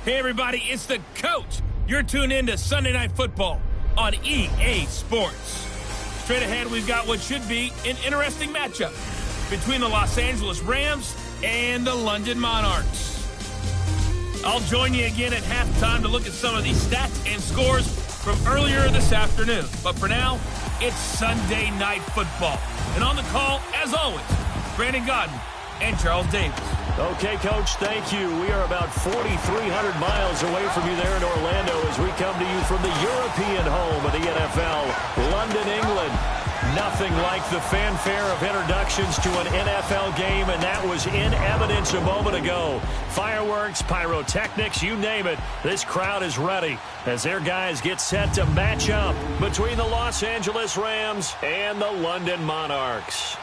Hey, everybody, it's the coach. You're tuned in to Sunday Night Football on EA Sports. Straight ahead, we've got what should be an interesting matchup between the Los Angeles Rams and the London Monarchs. I'll join you again at halftime to look at some of these stats and scores from earlier this afternoon. But for now, it's Sunday Night Football. And on the call, as always, Brandon Godden and Charles Davis. Okay, Coach, thank you. We are about 4,300 miles away from you there in Orlando as we come to you from the European home of the NFL, London, England. Nothing like the fanfare of introductions to an NFL game, and that was in evidence a moment ago. Fireworks, pyrotechnics, you name it. This crowd is ready as their guys get set to match up between the Los Angeles Rams and the London Monarchs.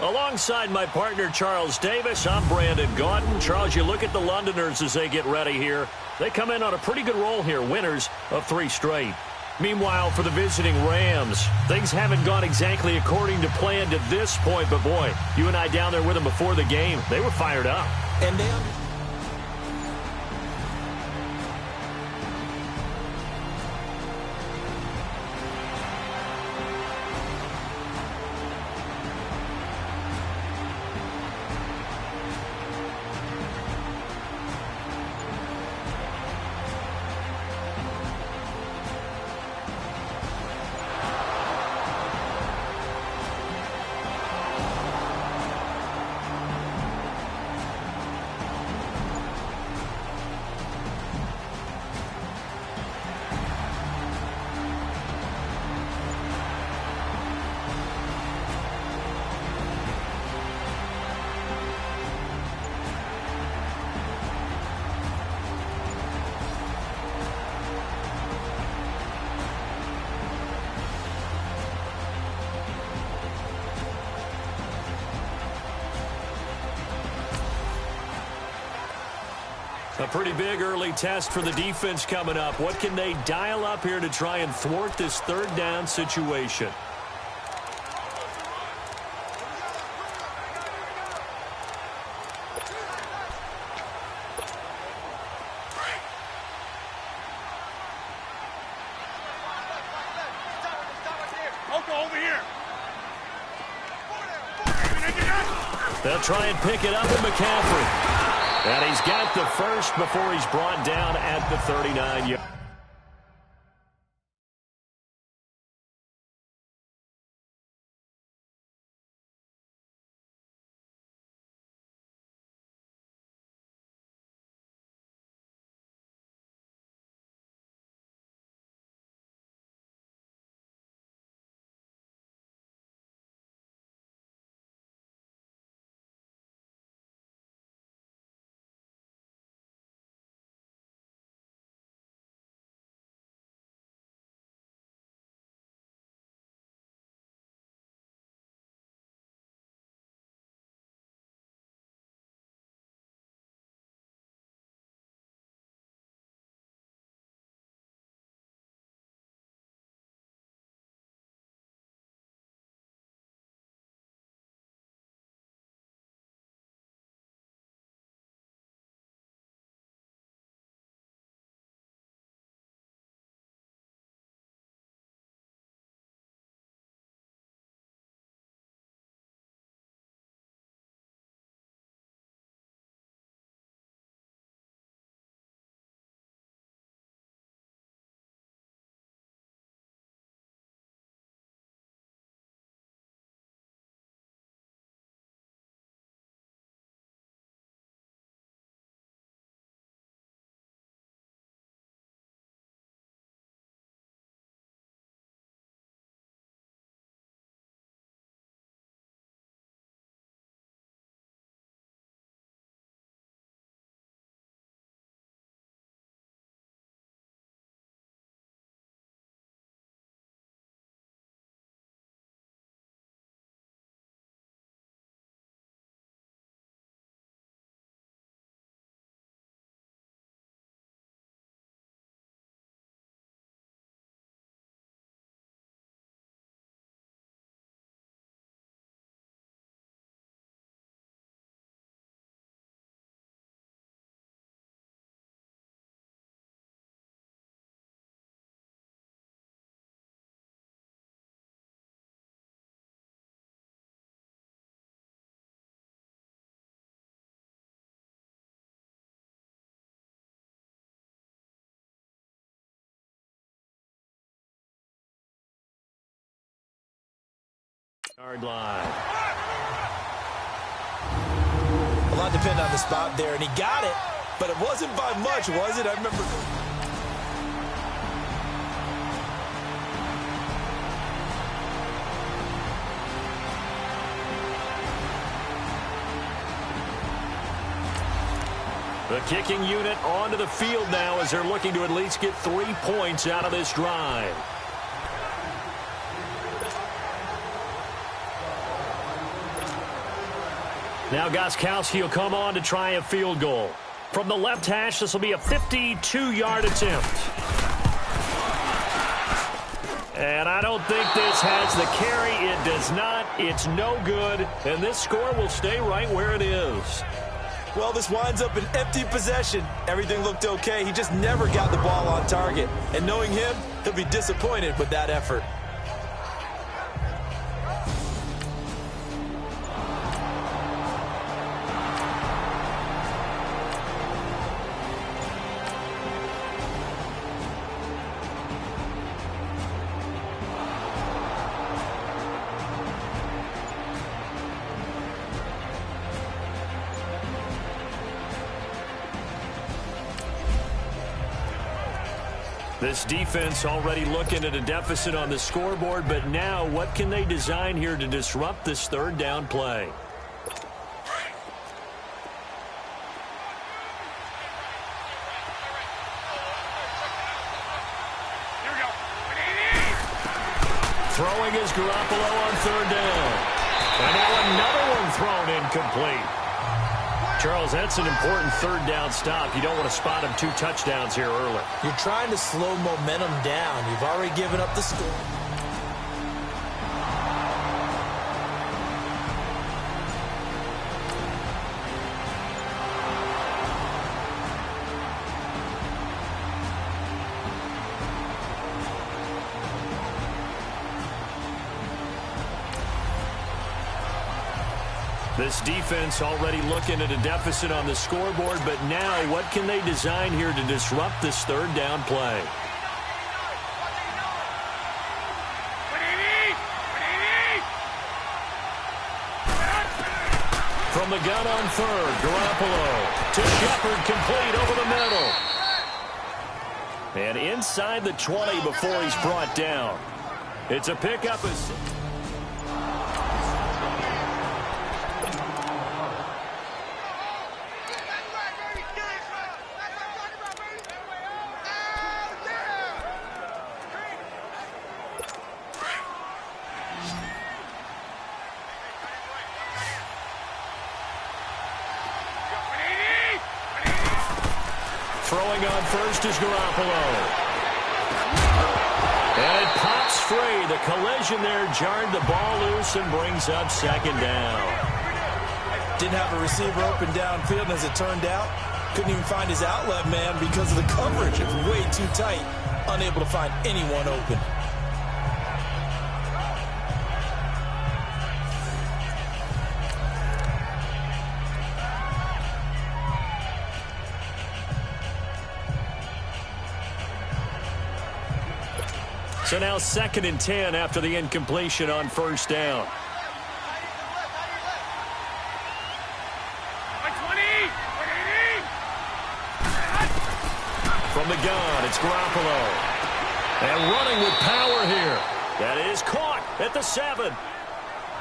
Alongside my partner, Charles Davis, I'm Brandon Gaudin. Charles, you look at the Londoners as they get ready here. They come in on a pretty good roll here, winners of 3 straight. Meanwhile, for the visiting Rams, things haven't gone exactly according to plan to this point. But, boy, you and I down there with them before the game, they were fired up. And then a pretty big early test for the defense coming up. What can they dial up here to try and thwart this third down situation? They'll try and pick it up with McCaffrey. And he's got the first before he's brought down at the 39-yard. Yard line. A lot depended on the spot there, and he got it, but it wasn't by much, was it? I remember. The kicking unit onto the field now as they're looking to at least get 3 points out of this drive. Now Gostkowski will come on to try a field goal. From the left hash, this will be a 52-yard attempt. And I don't think this has the carry. It does not. It's no good. And this score will stay right where it is. Well, this winds up an empty possession. Everything looked okay. He just never got the ball on target. And knowing him, he'll be disappointed with that effort. This defense already looking at a deficit on the scoreboard, but now what can they design here to disrupt this third down play? Throwing is Garoppolo on third down. And now another one thrown incomplete. Charles, that's an important third down stop. You don't want to spot him 2 touchdowns here early. You're trying to slow momentum down. You've already given up the score. This defense already looking at a deficit on the scoreboard, but now what can they design here to disrupt this third down play? From the gun on third, Garoppolo to Shepard, complete over the middle. And inside the 20 before he's brought down. It's a pickup. Throwing on first is Garoppolo. And it pops free. The collision there jarred the ball loose and brings up second down. Didn't have a receiver open downfield, and as it turned out, couldn't even find his outlet man because of the coverage. It was way too tight, unable to find anyone open. So now 2nd and 10 after the incompletion on first down. From the gun, it's Garoppolo. And running with power here. That is caught at the 7.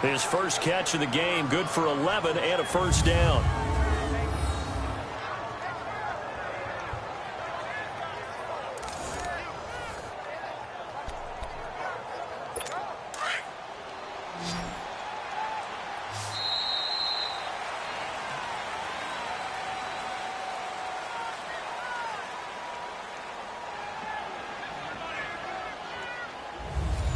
His first catch of the game, good for 11 and a first down.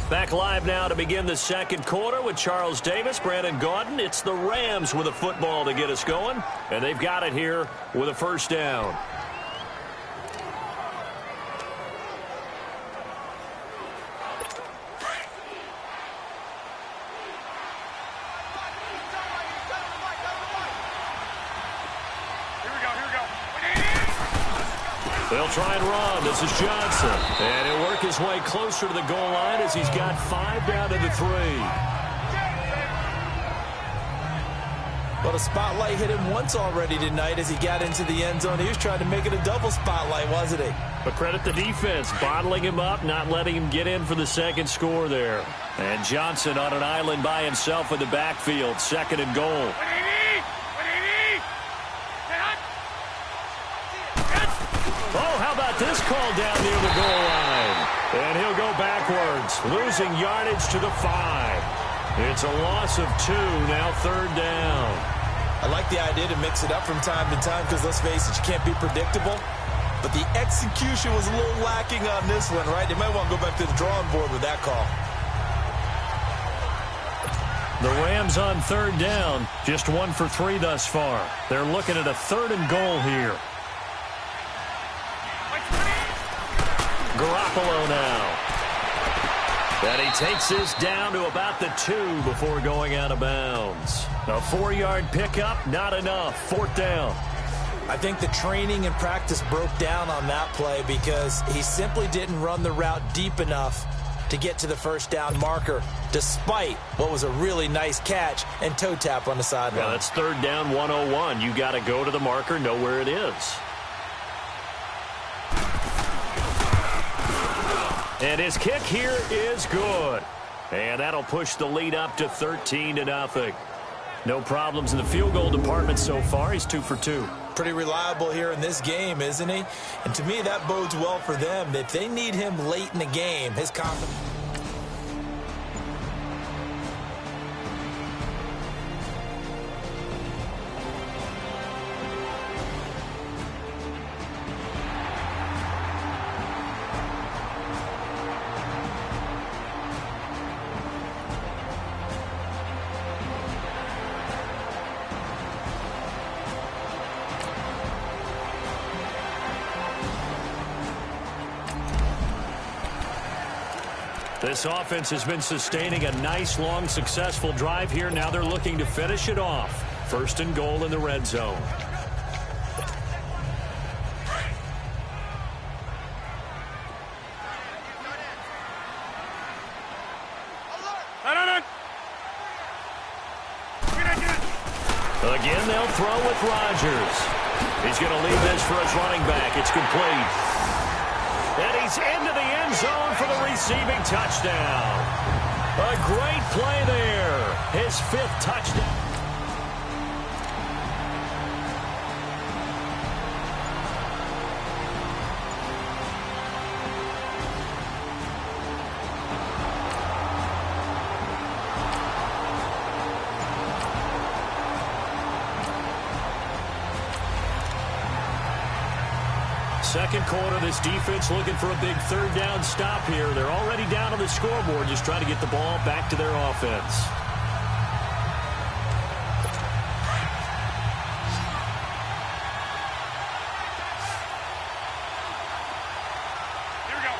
Back live now to begin the second quarter with Charles Davis, Brandon Gaudin. It's the Rams with a football to get us going, and they've got it here with a first down. They'll try and run. This is Johnson. And he'll work his way closer to the goal line as he's got 5 down to the 3. Well, the spotlight hit him once already tonight as he got into the end zone. He was trying to make it a double spotlight, wasn't he? But credit the defense, bottling him up, not letting him get in for the second score there. And Johnson on an island by himself in the backfield, 2nd and goal. Oh, how about this call down near the goal line? And he'll go backwards, losing yardage to the 5. It's a loss of 2, now 3rd down. I like the idea to mix it up from time to time because, let's face it, you can't be predictable. But the execution was a little lacking on this one, right? They might want to go back to the drawing board with that call. The Rams on 3rd down, just 1 for 3 thus far. They're looking at a 3rd and goal here. Garoppolo now. And he takes this down to about the 2 before going out of bounds. A 4-yard pickup, not enough. 4th down. I think the training and practice broke down on that play because he simply didn't run the route deep enough to get to the 1st down marker, despite what was a really nice catch and toe tap on the sideline. Yeah, that's 3rd down 101. You got to go to the marker, know where it is. And his kick here is good. And that'll push the lead up to 13-0. No problems in the field goal department so far. He's 2 for 2. Pretty reliable here in this game, isn't he? And to me, that bodes well for them. If they need him late in the game, his confidence... This offense has been sustaining a nice, long, successful drive here. Now they're looking to finish it off. 1st and goal in the red zone. Again, they'll throw with Rodgers. He's going to leave this for his running back. It's complete. And he's into the end zone for the receiving touchdown. A great play there. His 5th touchdown. Second quarter, this defense looking for a big 3rd down stop here. They're already down on the scoreboard, just trying to get the ball back to their offense. Here we go.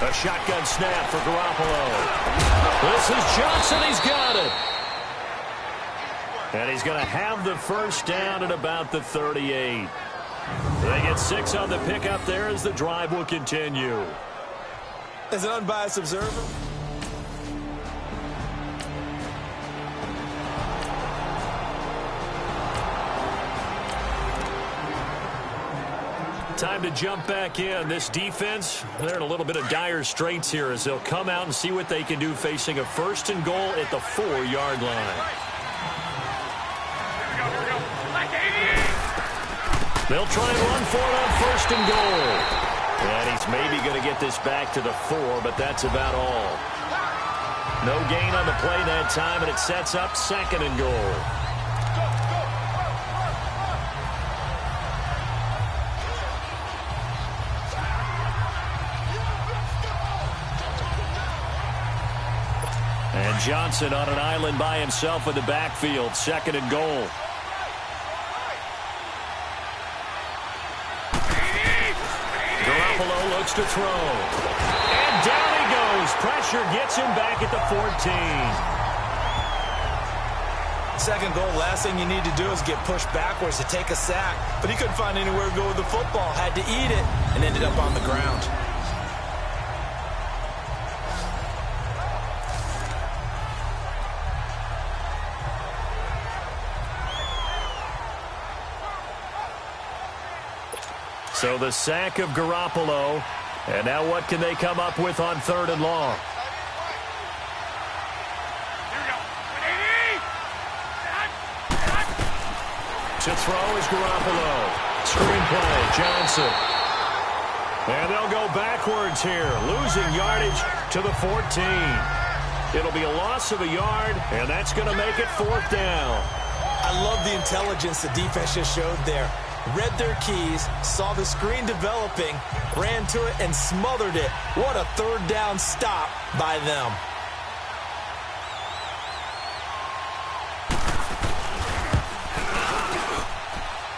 A shotgun snap for Garoppolo. This is Johnson. He's got it. And he's going to have the 1st down at about the 38. They get 6 on the pickup there as the drive will continue. As an unbiased observer, time to jump back in. This defense, they're in a little bit of dire straits here as they'll come out and see what they can do facing a 1st and goal at the 4-yard line. They'll try and run for it on 1st and goal. And he's maybe going to get this back to the 4, but that's about all. No gain on the play that time, and it sets up 2nd and goal. And Johnson on an island by himself in the backfield, 2nd and goal. Garoppolo looks to throw. And down he goes. Pressure gets him back at the 14. 2nd goal, last thing you need to do is get pushed backwards to take a sack. But he couldn't find anywhere to go with the football. Had to eat it and ended up on the ground. So the sack of Garoppolo. And now what can they come up with on 3rd and long? To throw is Garoppolo. Screen play, Johnson. And they'll go backwards here, losing yardage to the 14. It'll be a loss of a yard, and that's going to make it 4th down. I love the intelligence the defense just showed there. Read their keys, saw the screen developing, ran to it, and smothered it. What a 3rd down stop by them.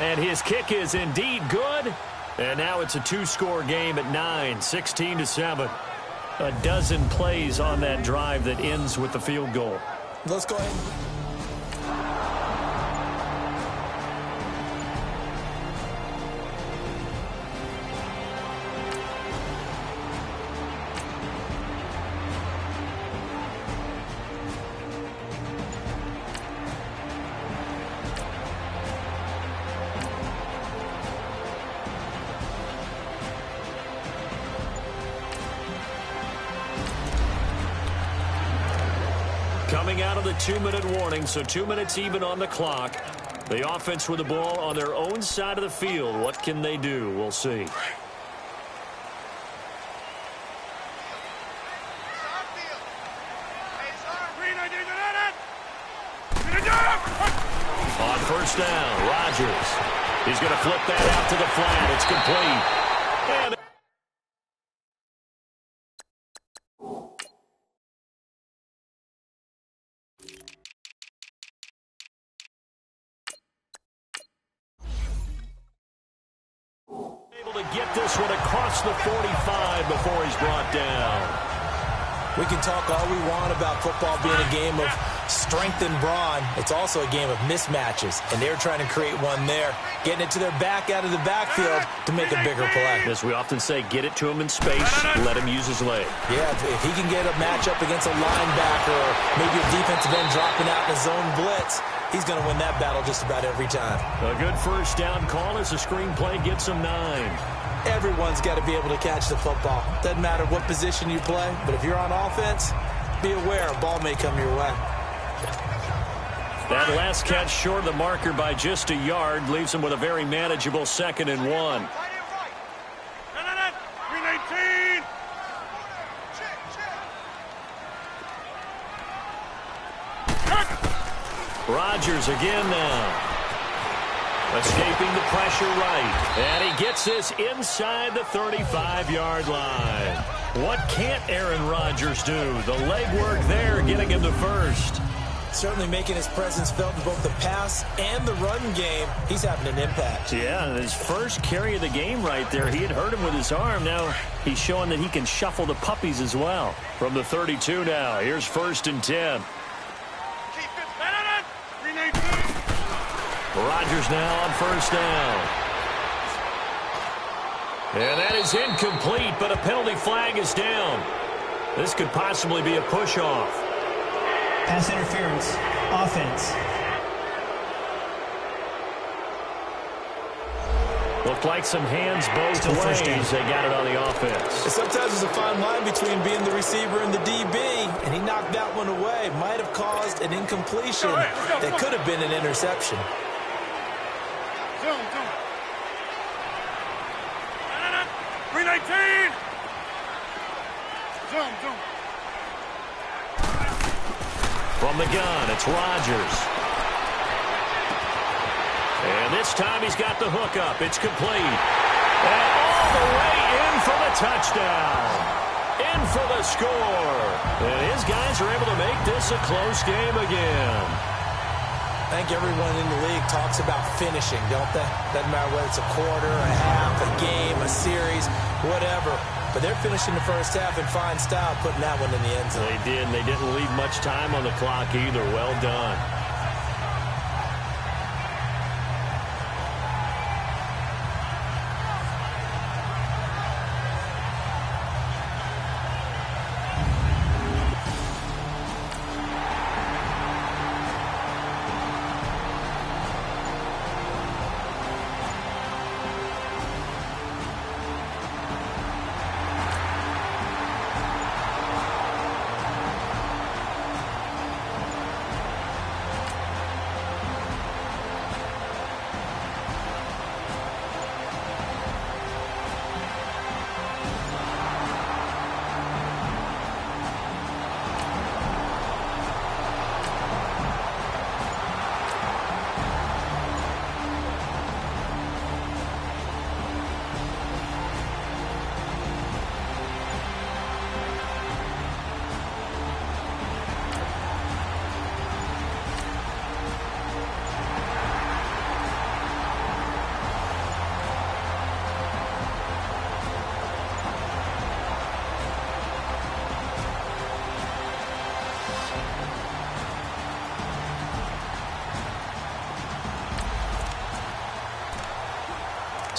And his kick is indeed good. And now it's a 2-score game at 9, 16-7. A dozen plays on that drive that ends with the field goal. Let's go ahead. Coming out of the 2-minute warning, so 2 minutes even on the clock. The offense with the ball on their own side of the field. What can they do? We'll see. On 1st down, Rodgers. He's going to flip that out to the flat. It's complete. And able to get this one across the 45 before he's brought down. We can talk all we want about football being a game of strength and brawn. It's also a game of mismatches, and they're trying to create one there, getting it to their back out of the backfield to make a bigger play. As we often say, get it to him in space, let him use his leg. Yeah, if he can get a matchup against a linebacker or maybe a defensive end dropping out in a zone blitz, he's going to win that battle just about every time. A good 1st down call as the screen play gets him 9. Everyone's got to be able to catch the football. Doesn't matter what position you play, but if you're on offense, be aware a ball may come your way. That last catch short of the marker by just a yard leaves him with a very manageable 2nd and 1. Rodgers again now. Escaping the pressure right. And he gets this inside the 35-yard line. What can't Aaron Rodgers do? The legwork there getting him to 1st. Certainly making his presence felt in both the pass and the run game. He's having an impact. Yeah, and his first carry of the game right there, he had hurt him with his arm. Now he's showing that he can shuffle the puppies as well. From the 32 now, here's 1st and 10. Rodgers now on 1st down. And that is incomplete, but a penalty flag is down. This could possibly be a push-off. Pass interference. Offense. Looked like some hands both ways. They got it on the offense. Sometimes there's a fine line between being the receiver and the DB, and he knocked that one away. Might have caused an incompletion that could have been an interception. From the gun, it's Rodgers. And this time he's got the hook up. It's complete. And all the way in for the touchdown. In for the score. And his guys are able to make this a close game again. I think everyone in the league talks about finishing, don't they? Doesn't matter whether it's a quarter, a half, a game, a series, whatever. But they're finishing the first half in fine style, putting that one in the end zone. They did, and they didn't leave much time on the clock either. Well done.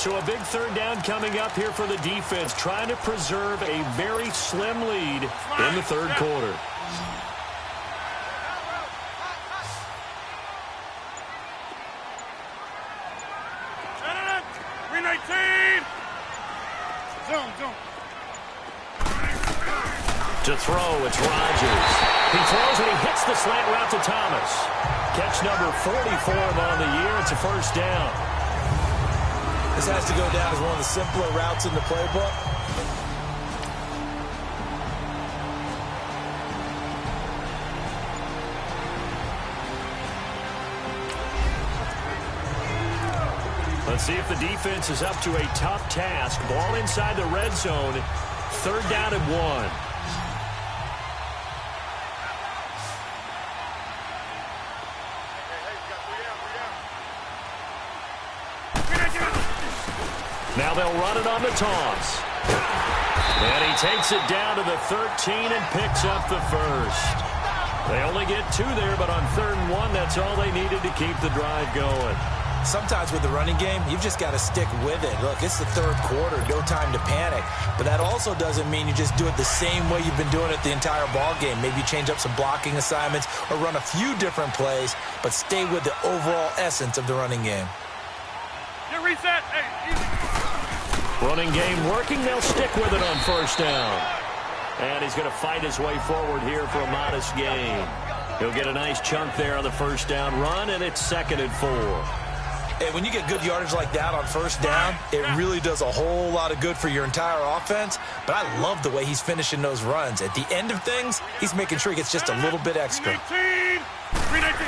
So a big third down coming up here for the defense, trying to preserve a very slim lead in the third quarter. To throw, it's Rodgers. He throws and he hits the slant route to Thomas. Catch number 44 on the year. It's a first down. This has to go down as one of the simpler routes in the playbook. Let's see if the defense is up to a tough task. Ball inside the red zone. Third down and 1. Now they'll run it on the toss. And he takes it down to the 13 and picks up the first. They only get 2 there, but on 3rd and 1, that's all they needed to keep the drive going. Sometimes with the running game, you've just got to stick with it. Look, it's the third quarter, no time to panic. But that also doesn't mean you just do it the same way you've been doing it the entire ball game. Maybe you change up some blocking assignments or run a few different plays, but stay with the overall essence of the running game. Get reset. Hey, easy. Running game working. They'll stick with it on first down. And he's going to fight his way forward here for a modest gain. He'll get a nice chunk there on the first down run, and it's 2nd and 4. Hey, when you get good yardage like that on first down, it really does a whole lot of good for your entire offense. But I love the way he's finishing those runs. At the end of things, he's making sure he gets just a little bit extra. 319.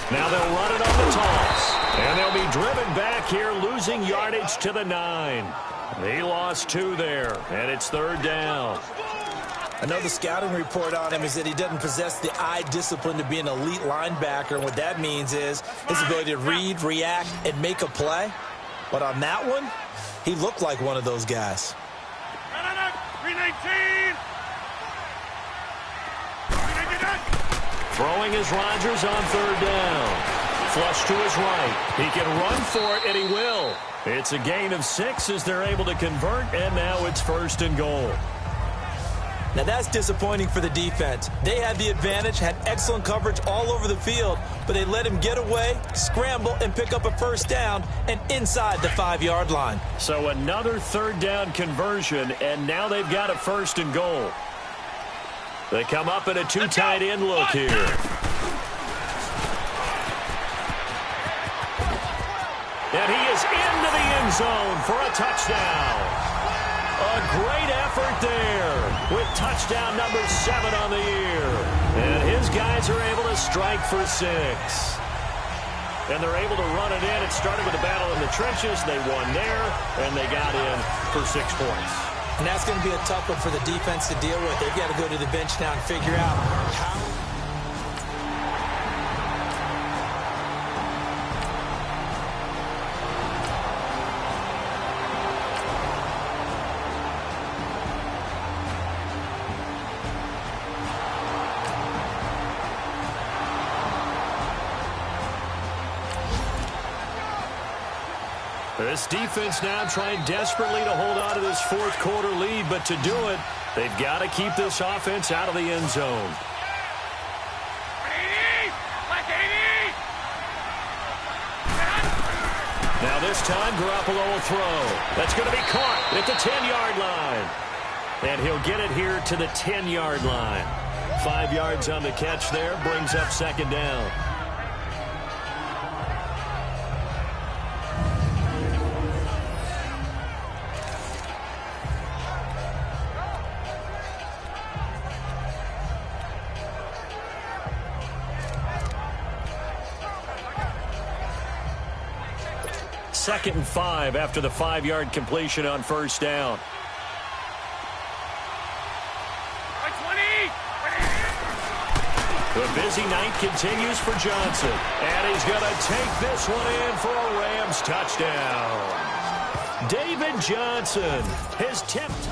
Now they'll run it on the toss. And they'll be driven back here, losing yardage to the 9. He lost 2 there, and it's 3rd down. I know the scouting report on him is that he doesn't possess the eye discipline to be an elite linebacker. And what that means is his ability to read, react, and make a play. But on that one, he looked like one of those guys. 319. Throwing is Rodgers on 3rd down. Flush to his right. He can run for it, and he will. It's a gain of 6 as they're able to convert, and now it's 1st and goal. Now that's disappointing for the defense. They had the advantage, had excellent coverage all over the field, but they let him get away, scramble, and pick up a first down, and inside the 5-yard line. So another 3rd down conversion, and now they've got a 1st and goal. They come up in a 2 tight end look here. And he is into the end zone for a touchdown. A great effort there with touchdown number 7 on the year. And his guys are able to strike for 6. And they're able to run it in. It started with a battle in the trenches. They won there, and they got in for 6 points. And that's going to be a tough one for the defense to deal with. They've got to go to the bench now and figure out how. This defense now trying desperately to hold on to this 4th quarter lead, but to do it, they've got to keep this offense out of the end zone. 80. Now this time, Garoppolo will throw. That's going to be caught at the 10-yard line. And he'll get it here to the 10-yard line. 5 yards on the catch there, brings up 2nd down. Second and 5 after the 5-yard completion on first down. 20. The busy night continues for Johnson. And he's going to take this one in for a Rams touchdown. David Johnson, his 10th.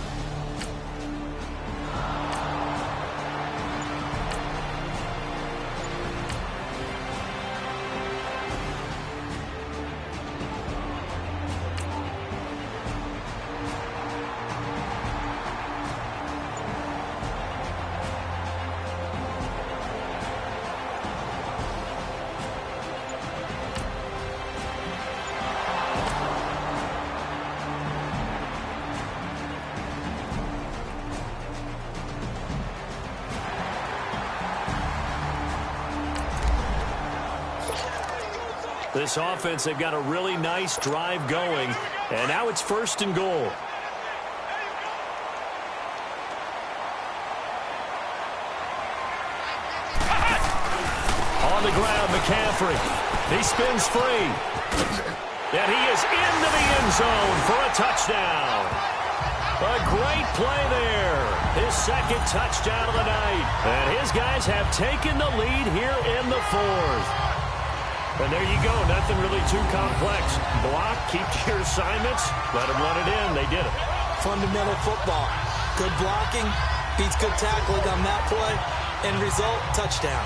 This offense, they've got a really nice drive going, and now it's 1st and goal. On the ground, McCaffrey. He spins free. And he is into the end zone for a touchdown. A great play there. His 2nd touchdown of the night. And his guys have taken the lead here in the 4th. And there you go. Nothing really too complex. Block, keep to your assignments, let them run it in. They did it. Fundamental football. Good blocking, beats good tackling on that play. End result, touchdown.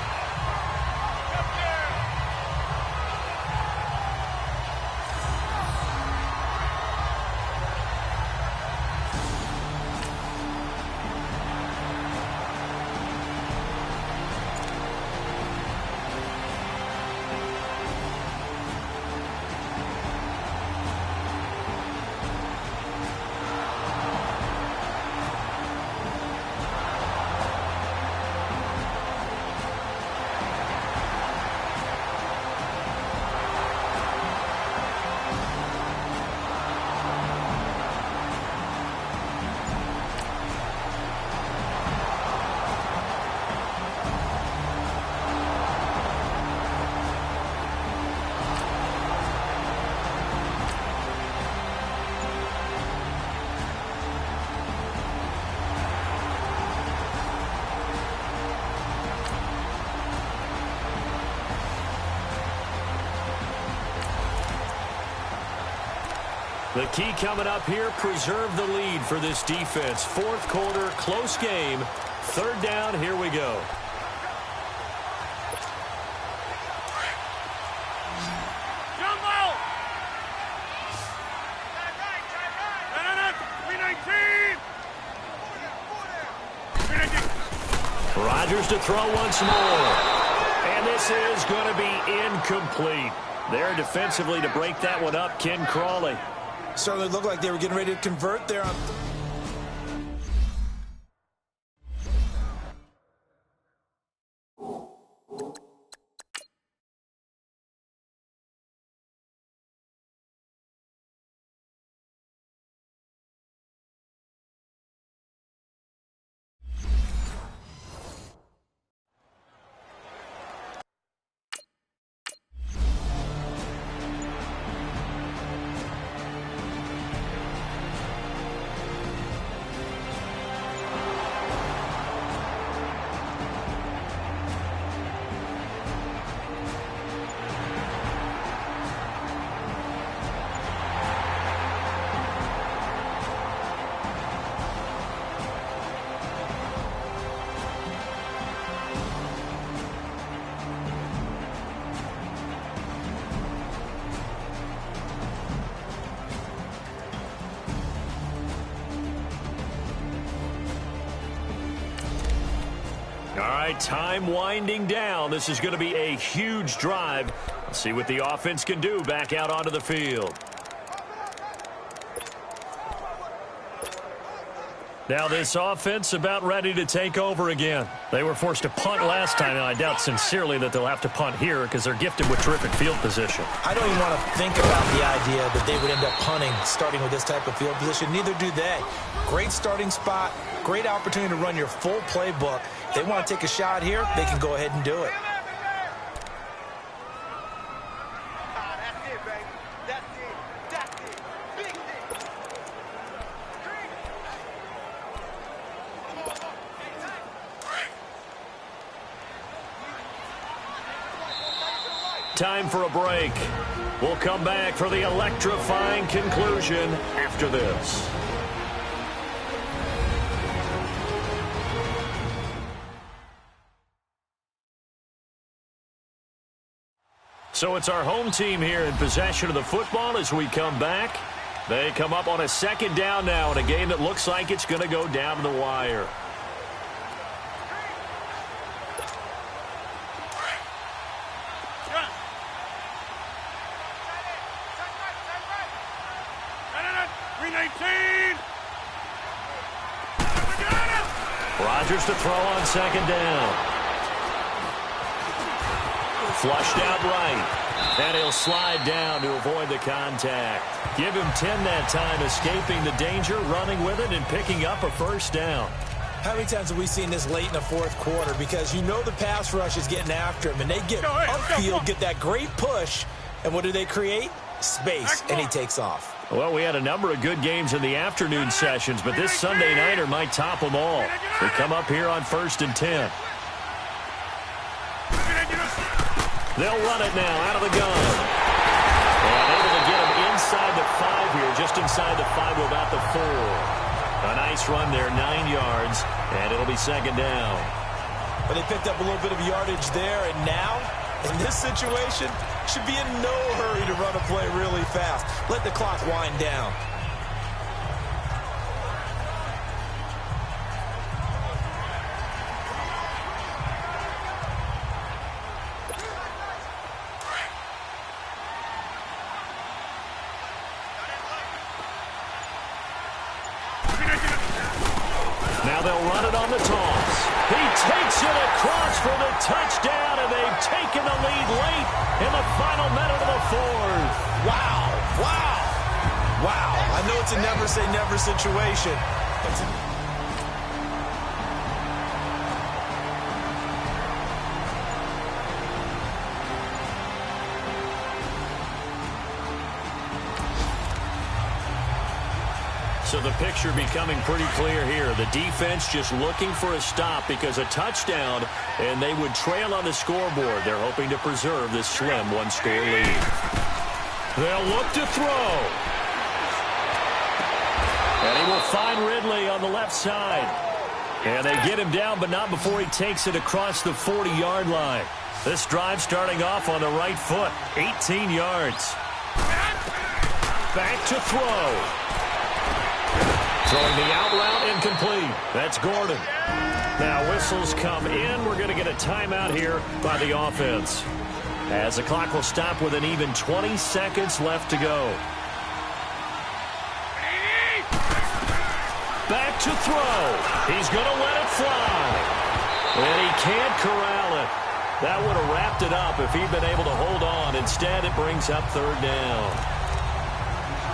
The key coming up here, preserve the lead for this defense. 4th quarter, close game. 3rd down, here we go. Jumbo! 319! Rodgers to throw once more. And this is going to be incomplete. There defensively to break that one up, Ken Crawley. Certainly looked like they were getting ready to convert there. All right, time winding down. This is going to be a huge drive. Let's see what the offense can do back out onto the field. Now this offense about ready to take over again. They were forced to punt last time, and I doubt sincerely that they'll have to punt here because they're gifted with terrific field position. I don't even want to think about the idea that they would end up punting starting with this type of field position. Neither do they. Great starting spot, great opportunity to run your full playbook. If they want to take a shot here, they can go ahead and do it. Time for a break. We'll come back for the electrifying conclusion after this. So it's our home team here in possession of the football as we come back. They come up on a second down now in a game that looks like it's going to go down to the wire. Rodgers to throw on second down. Flushed out right. And he'll slide down to avoid the contact. Give him 10 that time, escaping the danger, running with it, and picking up a first down. How many times have we seen this late in the fourth quarter? Because you know the pass rush is getting after him, and they get upfield, get that great push, and what do they create? Space, and he takes off. Well, we had a number of good games in the afternoon sessions, but this Sunday nighter might top them all. They come up here on 1st and 10. They'll run it now out of the gun. And able to get him inside the 5 here, just inside the 5 without the 4. A nice run there, 9 yards, and it'll be 2nd down. But they picked up a little bit of yardage there, and now, in this situation, should be in no hurry to run a play really fast. Let the clock wind down. Now they'll run it on the toss. He takes it across for the touchdown, and they've taken the lead late in the final minute of the 4th. Wow, wow, wow. I know it's a never-say-never situation. So the picture becoming pretty clear here. The defense just looking for a stop because a touchdown, and they would trail on the scoreboard. They're hoping to preserve this slim one-score lead. They'll look to throw. And he will find Ridley on the left side. And they get him down, but not before he takes it across the 40-yard line. This drive starting off on the right foot. 18 yards. Back to throw. Throwing the out route incomplete. That's Gordon. Now whistles come in. We're going to get a timeout here by the offense, as the clock will stop with an even 20 seconds left to go. Back to throw. He's going to let it fly. And he can't corral it. That would have wrapped it up if he'd been able to hold on. Instead, it brings up 3rd down.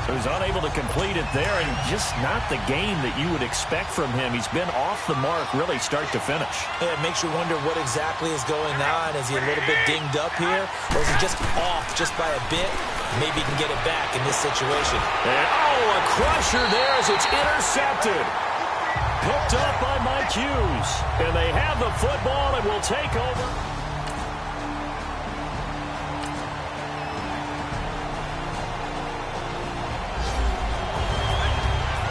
So he's unable to complete it there, and just not the game that you would expect from him. He's been off the mark really start to finish. Yeah, it makes you wonder what exactly is going on. Is he a little bit dinged up here, or is he just off just by a bit? Maybe he can get it back in this situation. And, a crusher there as it's intercepted. Picked up by Mike Hughes. And they have the football and will take over.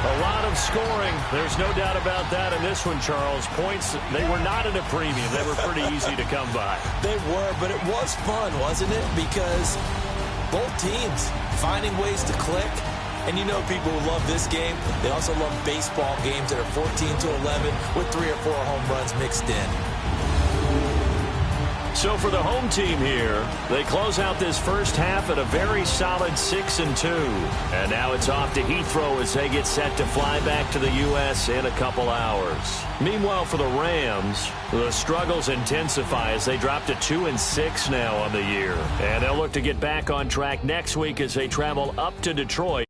A lot of scoring. There's no doubt about that in this one, Charles. Points, they were not at a premium. They were pretty easy to come by. They were, but it was fun, wasn't it? Because both teams finding ways to click. And you know people who love this game, they also love baseball games that are 14-11 with 3 or 4 home runs mixed in. So for the home team here, they close out this first half at a very solid 6-2. And now it's off to Heathrow as they get set to fly back to the U.S. in a couple hours. Meanwhile, for the Rams, the struggles intensify as they drop to 2-6 now on the year. And they'll look to get back on track next week as they travel up to Detroit.